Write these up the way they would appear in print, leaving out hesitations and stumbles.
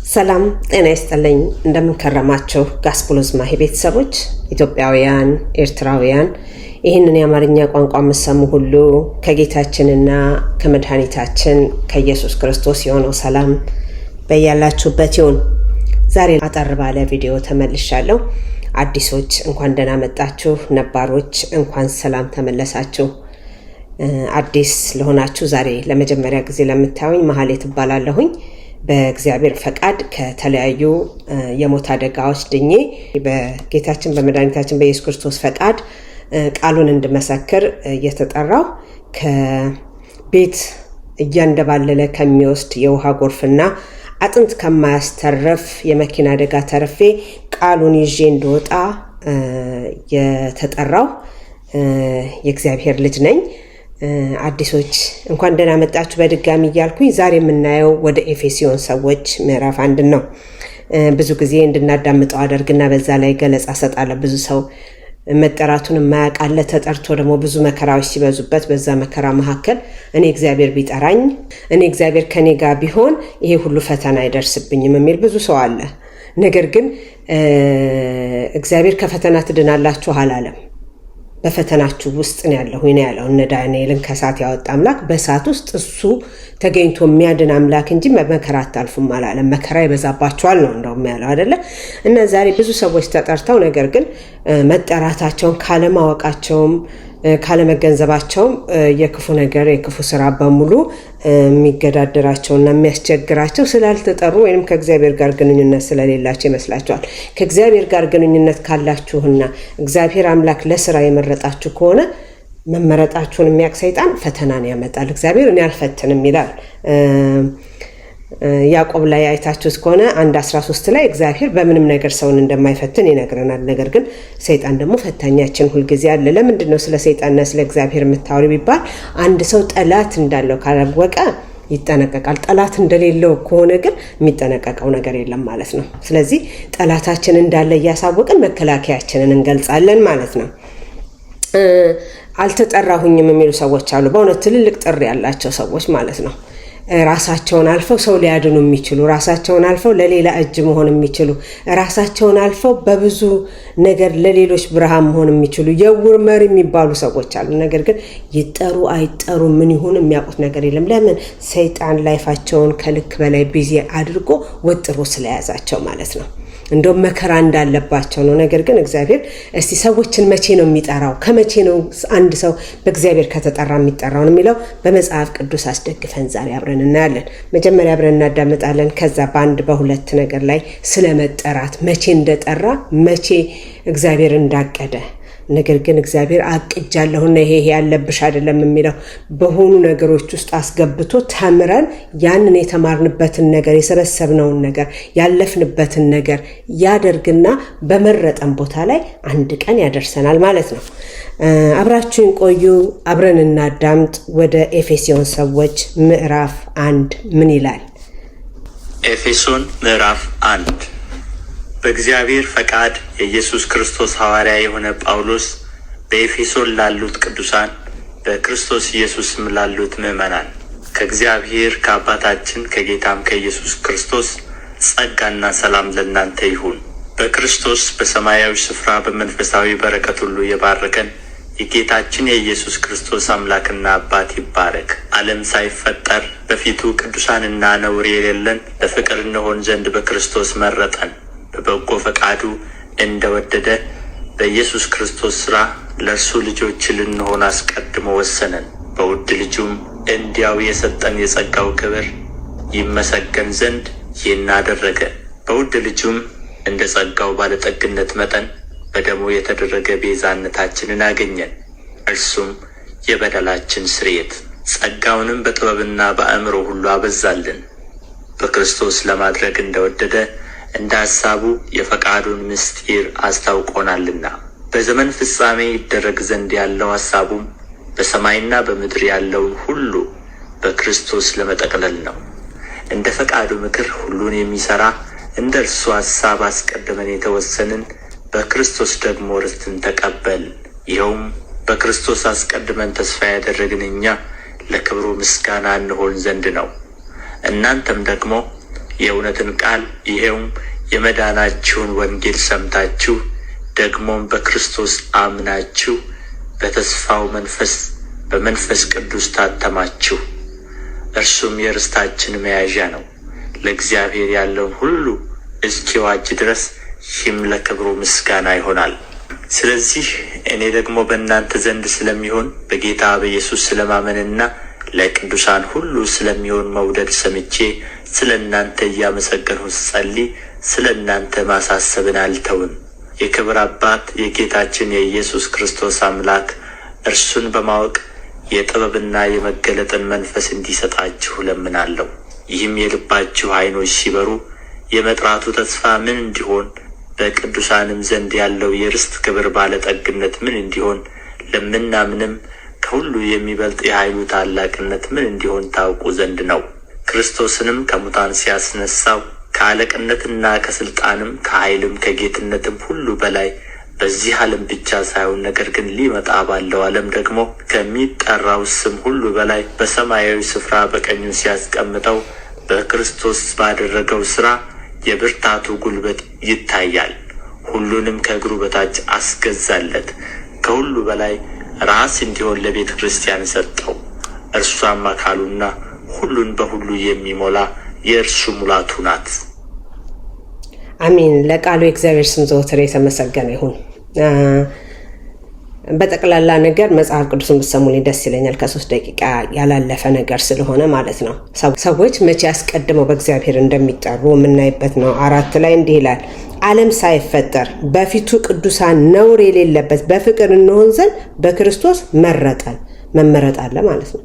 ሰላም ጤና ይስጥልኝ። እንደምንከረማችሁ ጋስፕሎስ ማሂ ቤተሰቦች ኢትዮጵያውያን ኤርትራውያን ይህንን የአማርኛ ቋንቋ የምትሰሙ ሁሉ ከጌታችንና ከመድኃኒታችን ከኢየሱስ ክርስቶስ የሆነው ሰላም በያላችሁበት ይሁን። ዛሬ አጠር ባለ ቪዲዮ ተመልሻለሁ። አዲሶች እንኳን ደህና መጣችሁ፣ ነባሮች እንኳን ሰላም ተመለሳችሁ። አዲስ ለሆናችሁ ዛሬ ለመጀመሪያ ጊዜ ለምታዩኝ መሀሌት እባላለሁኝ። በእግዚአብሔር ፈቃድ ከተለያዩ የሞት አደጋዎች ድኜ በጌታችን በመድኃኒታችን በኢየሱስ ክርስቶስ ፈቃድ ቃሉን እንድመሰክር እየተጠራው ከቤት እያንደባለለ ከሚወስድ የውሃ ጎርፍና አጥንት ከማያስተርፍ የመኪና አደጋ ተርፌ ቃሉን ይዤ እንደወጣ የተጠራው የእግዚአብሔር ልጅ ነኝ። አዲሶች እንኳን ደህና መጣችሁ በድጋሚ እያልኩኝ ዛሬ የምናየው ወደ ኤፌሶን ሰዎች ምዕራፍ 1 ነው። ብዙ ጊዜ እንድናዳምጠው አደርግና በዛ ላይ ገለጻ ሰጣለሁ። ብዙ ሰው መጠራቱን የማያውቃለ ተጠርቶ ደግሞ ብዙ መከራዎች ሲበዙበት በዛ መከራ መካከል እኔ እግዚአብሔር ቢጠራኝ እኔ እግዚአብሔር ከኔ ጋር ቢሆን ይሄ ሁሉ ፈተና አይደርስብኝም የሚል ብዙ ሰው አለ። ነገር ግን እግዚአብሔር ከፈተና ትድናላችሁ አላለም። በፈተናችሁ ውስጥ ነው ያለው እነ ዳንኤልን ከሳት ያወጣ አምላክ በሳት ውስጥ እሱ ተገኝቶ የሚያድን አምላክ እንጂ መከራ አታልፉም አላለም። መከራ ይበዛባቸዋል ነው እንደውም ያለው አይደለ? እና ዛሬ ብዙ ሰዎች ተጠርተው ነገር ግን መጠራታቸውን ካለማወቃቸውም ካለመገንዘባቸውም የክፉ ነገር የክፉ ስራ በሙሉ የሚገዳደራቸውና የሚያስቸግራቸው ስላልተጠሩ ወይንም ከእግዚአብሔር ጋር ግንኙነት ስለሌላቸው ይመስላቸዋል። ከእግዚአብሔር ጋር ግንኙነት ካላችሁና እግዚአብሔር አምላክ ለስራ የመረጣችሁ ከሆነ መመረጣችሁን የሚያውቅ ሰይጣን ፈተናን ያመጣል። እግዚአብሔር እኔ አልፈትንም ይላል። ያዕቆብ ላይ አይታችሁት ከሆነ 1:13 ላይ እግዚአብሔር በምንም ነገር ሰውን እንደማይፈትን ይነግረናል። ነገር ግን ሰይጣን ደግሞ ፈታኛችን ሁልጊዜ አለ። ለምንድን ነው ስለ ሰይጣንና ስለ እግዚአብሔር የምታወሪ ቢባል አንድ ሰው ጠላት እንዳለው ካላወቀ ይጠነቀቃል። ጠላት እንደሌለው ከሆነ ግን የሚጠነቀቀው ነገር የለም ማለት ነው። ስለዚህ ጠላታችን እንዳለ እያሳወቅን መከላከያችንን እንገልጻለን ማለት ነው። አልተጠራሁኝም የሚሉ ሰዎች አሉ። በእውነት ትልልቅ ጥሪ ያላቸው ሰዎች ማለት ነው። ራሳቸውን አልፈው ሰው ሊያድኑ የሚችሉ፣ ራሳቸውን አልፈው ለሌላ እጅ መሆን የሚችሉ፣ ራሳቸውን አልፈው በብዙ ነገር ለሌሎች ብርሃን መሆን የሚችሉ የውር መሪ የሚባሉ ሰዎች አሉ። ነገር ግን ይጠሩ አይጠሩ ምን ይሁን የሚያውቁት ነገር የለም። ለምን? ሰይጣን ላይፋቸውን ከልክ በላይ ቢዚ አድርጎ ወጥሮ ስለያዛቸው ማለት ነው። እንደው መከራ እንዳለባቸው ነው። ነገር ግን እግዚአብሔር እስቲ ሰዎችን መቼ ነው የሚጠራው? ከመቼ ነው አንድ ሰው በእግዚአብሔር ከተጠራ የሚጠራው ነው የሚለው በመጽሐፍ ቅዱስ አስደግፈን ዛሬ አብረን እናያለን። መጀመሪያ አብረን እናዳምጣለን። ከዛ በአንድ በሁለት ነገር ላይ ስለመጠራት መቼ እንደጠራ መቼ እግዚአብሔር እንዳቀደ ነገር ግን እግዚአብሔር አቅጃለሁና ይሄ ያለብሽ አይደለም የሚለው በሆኑ ነገሮች ውስጥ አስገብቶ ተምረን ያንን የተማርንበትን ነገር የሰበሰብነውን ነገር ያለፍንበትን ነገር ያደርግና በመረጠን ቦታ ላይ አንድ ቀን ያደርሰናል ማለት ነው። አብራችሁን ቆዩ፣ አብረን እናዳምጥ። ወደ ኤፌሶን ሰዎች ምዕራፍ 1 ምን ይላል? ኤፌሶን ምዕራፍ 1 በእግዚአብሔር ፈቃድ የኢየሱስ ክርስቶስ ሐዋርያ የሆነ ጳውሎስ በኤፌሶን ላሉት ቅዱሳን በክርስቶስ ኢየሱስም ላሉት ምእመናን ከእግዚአብሔር ከአባታችን ከጌታም ከኢየሱስ ክርስቶስ ጸጋና ሰላም ለእናንተ ይሁን። በክርስቶስ በሰማያዊ ስፍራ በመንፈሳዊ በረከት ሁሉ የባረከን የጌታችን የኢየሱስ ክርስቶስ አምላክና አባት ይባረክ። ዓለም ሳይፈጠር በፊቱ ቅዱሳንና ነውር የሌለን በፍቅር እንሆን ዘንድ በክርስቶስ መረጠን። በበጎ ፈቃዱ እንደወደደ በኢየሱስ ክርስቶስ ሥራ ለእርሱ ልጆች ልንሆን አስቀድሞ ወሰነን። በውድ ልጁም እንዲያው የሰጠን የጸጋው ክብር ይመሰገን ዘንድ ይህን አደረገ። በውድ ልጁም እንደ ጸጋው ባለጠግነት መጠን በደሙ የተደረገ ቤዛነታችንን አገኘን። እርሱም የበደላችን ስርየት፣ ጸጋውንም በጥበብና በአእምሮ ሁሉ አበዛልን። በክርስቶስ ለማድረግ እንደወደደ እንደ ሐሳቡ የፈቃዱን ምስጢር አስታውቆናልና በዘመን ፍጻሜ ይደረግ ዘንድ ያለው ሐሳቡም በሰማይና በምድር ያለውን ሁሉ በክርስቶስ ለመጠቅለል ነው። እንደ ፈቃዱ ምክር ሁሉን የሚሠራ እንደ እርሱ ሐሳብ አስቀድመን የተወሰንን በክርስቶስ ደግሞ ርስትን ተቀበል። ይኸውም በክርስቶስ አስቀድመን ተስፋ ያደረግን እኛ ለክብሩ ምስጋና እንሆን ዘንድ ነው። እናንተም ደግሞ የእውነትን ቃል ይሄውም የመዳናችሁን ወንጌል ሰምታችሁ ደግሞም በክርስቶስ አምናችሁ በተስፋው መንፈስ በመንፈስ ቅዱስ ታተማችሁ። እርሱም የርስታችን መያዣ ነው፣ ለእግዚአብሔር ያለውን ሁሉ እስኪዋጅ ድረስ ይህም ለክብሩ ምስጋና ይሆናል። ስለዚህ እኔ ደግሞ በእናንተ ዘንድ ስለሚሆን በጌታ በኢየሱስ ስለማመንና ለቅዱሳን ሁሉ ስለሚሆን መውደድ ሰምቼ ስለ እናንተ እያመሰገንሁ ስጸልይ ስለ እናንተ ማሳሰብን አልተውም። የክብር አባት የጌታችን የኢየሱስ ክርስቶስ አምላክ እርሱን በማወቅ የጥበብና የመገለጥን መንፈስ እንዲሰጣችሁ እለምናለሁ። ይህም የልባችሁ ዓይኖች ሲበሩ የመጥራቱ ተስፋ ምን እንዲሆን በቅዱሳንም ዘንድ ያለው የርስት ክብር ባለጠግነት ምን እንዲሆን ለምናምንም ከሁሉ የሚበልጥ የኃይሉ ታላቅነት ምን እንዲሆን ታውቁ ዘንድ ነው። ክርስቶስንም ከሙታን ሲያስነሣው ከአለቅነትና ከሥልጣንም ከኃይልም ከጌትነትም ሁሉ በላይ በዚህ ዓለም ብቻ ሳይሆን ነገር ግን ሊመጣ ባለው ዓለም ደግሞ ከሚጠራው ስም ሁሉ በላይ በሰማያዊ ስፍራ በቀኙ ሲያስቀምጠው በክርስቶስ ባደረገው ሥራ የብርታቱ ጉልበት ይታያል። ሁሉንም ከእግሩ በታች አስገዛለት። ከሁሉ በላይ ራስ እንዲሆን ለቤተ ክርስቲያን ሰጠው። እርሷም አካሉና ሁሉን በሁሉ የሚሞላ የእርሱ ሙላቱ ናት። አሜን። ለቃሉ የእግዚአብሔር ስም ዘወትር የተመሰገነ ይሁን። በጠቅላላ ነገር መጽሐፍ ቅዱስን ብትሰሙልኝ ደስ ይለኛል። ከ3 ደቂቃ ያላለፈ ነገር ስለሆነ ማለት ነው። ሰዎች መቼ አስቀድመው በእግዚአብሔር እንደሚጠሩ የምናይበት ነው። 4 ላይ እንዲህ ይላል፣ ዓለም ሳይፈጠር በፊቱ ቅዱሳን ነውር የሌለበት በፍቅር እንሆን ዘንድ በክርስቶስ መረጠን። መመረጥ አለ ማለት ነው።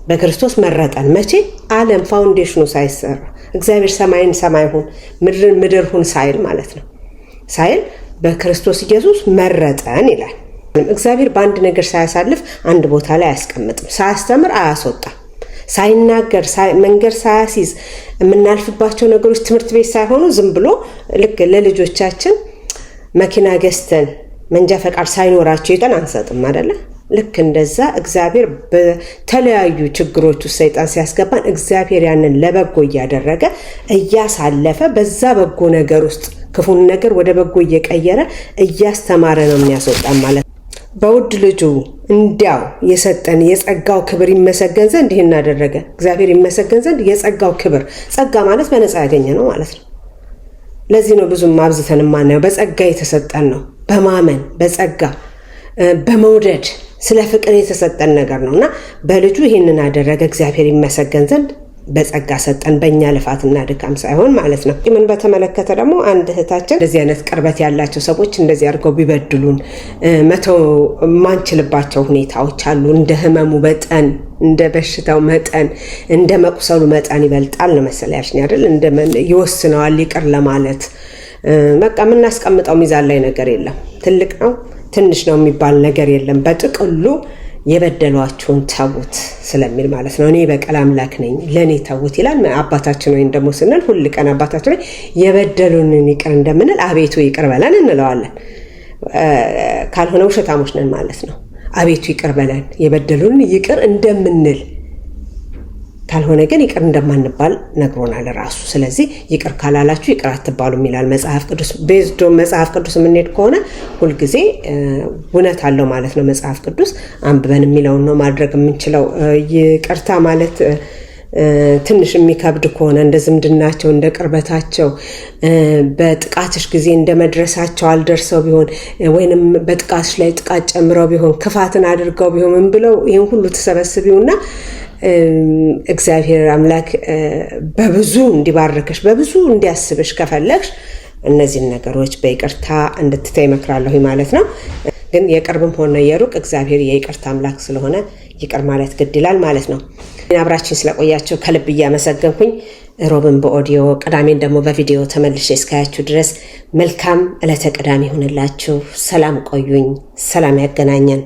በክርስቶስ መረጠን መቼ? ዓለም ፋውንዴሽኑ ሳይሰራ እግዚአብሔር ሰማይን ሰማይ ሁን ምድርን ምድር ሁን ሳይል ማለት ነው። ሳይል በክርስቶስ ኢየሱስ መረጠን ይላል። እግዚአብሔር በአንድ ነገር ሳያሳልፍ አንድ ቦታ ላይ አያስቀምጥም። ሳያስተምር አያስወጣም። ሳይናገር መንገድ ሳያስይዝ የምናልፍባቸው ነገሮች ትምህርት ቤት ሳይሆኑ ዝም ብሎ ልክ ለልጆቻችን መኪና ገዝተን መንጃ ፈቃድ ሳይኖራቸው ይጠን አንሰጥም አይደለ? ልክ እንደዛ እግዚአብሔር በተለያዩ ችግሮች ውስጥ ሰይጣን ሲያስገባን እግዚአብሔር ያንን ለበጎ እያደረገ እያሳለፈ በዛ በጎ ነገር ውስጥ ክፉን ነገር ወደ በጎ እየቀየረ እያስተማረ ነው የሚያስወጣን ማለት ነው። በውድ ልጁ እንዲያው የሰጠን የጸጋው ክብር ይመሰገን ዘንድ ይህን አደረገ። እግዚአብሔር ይመሰገን ዘንድ የጸጋው ክብር፣ ጸጋ ማለት በነፃ ያገኘ ነው ማለት ነው። ለዚህ ነው ብዙም አብዝተን ማናየው። በጸጋ የተሰጠን ነው። በማመን በጸጋ በመውደድ ስለ ፍቅር የተሰጠን ነገር ነውና በልጁ ይህንን አደረገ። እግዚአብሔር ይመሰገን ዘንድ በጸጋ ሰጠን፣ በእኛ ልፋትና ድካም ሳይሆን ማለት ነው። ምን በተመለከተ ደግሞ አንድ እህታችን እንደዚህ አይነት ቅርበት ያላቸው ሰዎች እንደዚህ አድርገው ቢበድሉን መተው ማንችልባቸው ሁኔታዎች አሉ። እንደ ህመሙ መጠን፣ እንደ በሽታው መጠን፣ እንደ መቁሰሉ መጠን ይበልጣል ነው መሰለኝ ያልሽኝ አይደል? ይወስነዋል ይቅር ለማለት። በቃ የምናስቀምጠው ሚዛን ላይ ነገር የለም። ትልቅ ነው ትንሽ ነው የሚባል ነገር የለም። በጥቅሉ የበደሏችሁን ተዉት ስለሚል ማለት ነው። እኔ በቀል አምላክ ነኝ ለእኔ ተዉት ይላል። አባታችን ወይም ደግሞ ስንል ሁል ቀን አባታችን ወይ የበደሉንን ይቅር እንደምንል አቤቱ ይቅር በለን እንለዋለን። ካልሆነ ውሸታሞች ነን ማለት ነው። አቤቱ ይቅር በለን የበደሉንን ይቅር እንደምንል ካልሆነ ግን ይቅር እንደማንባል ነግሮናል ራሱ። ስለዚህ ይቅር ካላላችሁ ይቅር አትባሉም ይላል መጽሐፍ ቅዱስ። ቤዝዶ መጽሐፍ ቅዱስ የምንሄድ ከሆነ ሁልጊዜ እውነት አለው ማለት ነው። መጽሐፍ ቅዱስ አንብበን የሚለውን ነው ማድረግ የምንችለው። ይቅርታ ማለት ትንሽ የሚከብድ ከሆነ እንደ ዝምድናቸው እንደ ቅርበታቸው በጥቃትሽ ጊዜ እንደ መድረሳቸው አልደርሰው ቢሆን ወይንም በጥቃትሽ ላይ ጥቃት ጨምረው ቢሆን ክፋትን አድርገው ቢሆን ምን ብለው ይህን ሁሉ ተሰበስቢውና እግዚአብሔር አምላክ በብዙ እንዲባርከሽ በብዙ እንዲያስብሽ ከፈለግሽ እነዚህን ነገሮች በይቅርታ እንድትተይ እመክራለሁ ማለት ነው። ግን የቅርብም ሆነ የሩቅ እግዚአብሔር የይቅርታ አምላክ ስለሆነ ይቅር ማለት ግድ ይላል ማለት ነው። አብራችን ስለቆያችሁ ከልብ እያመሰገንኩኝ ሮብን በኦዲዮ ቅዳሜን ደግሞ በቪዲዮ ተመልሼ እስካያችሁ ድረስ መልካም ዕለተ ቅዳሜ ይሁንላችሁ። ሰላም ቆዩኝ። ሰላም ያገናኘን።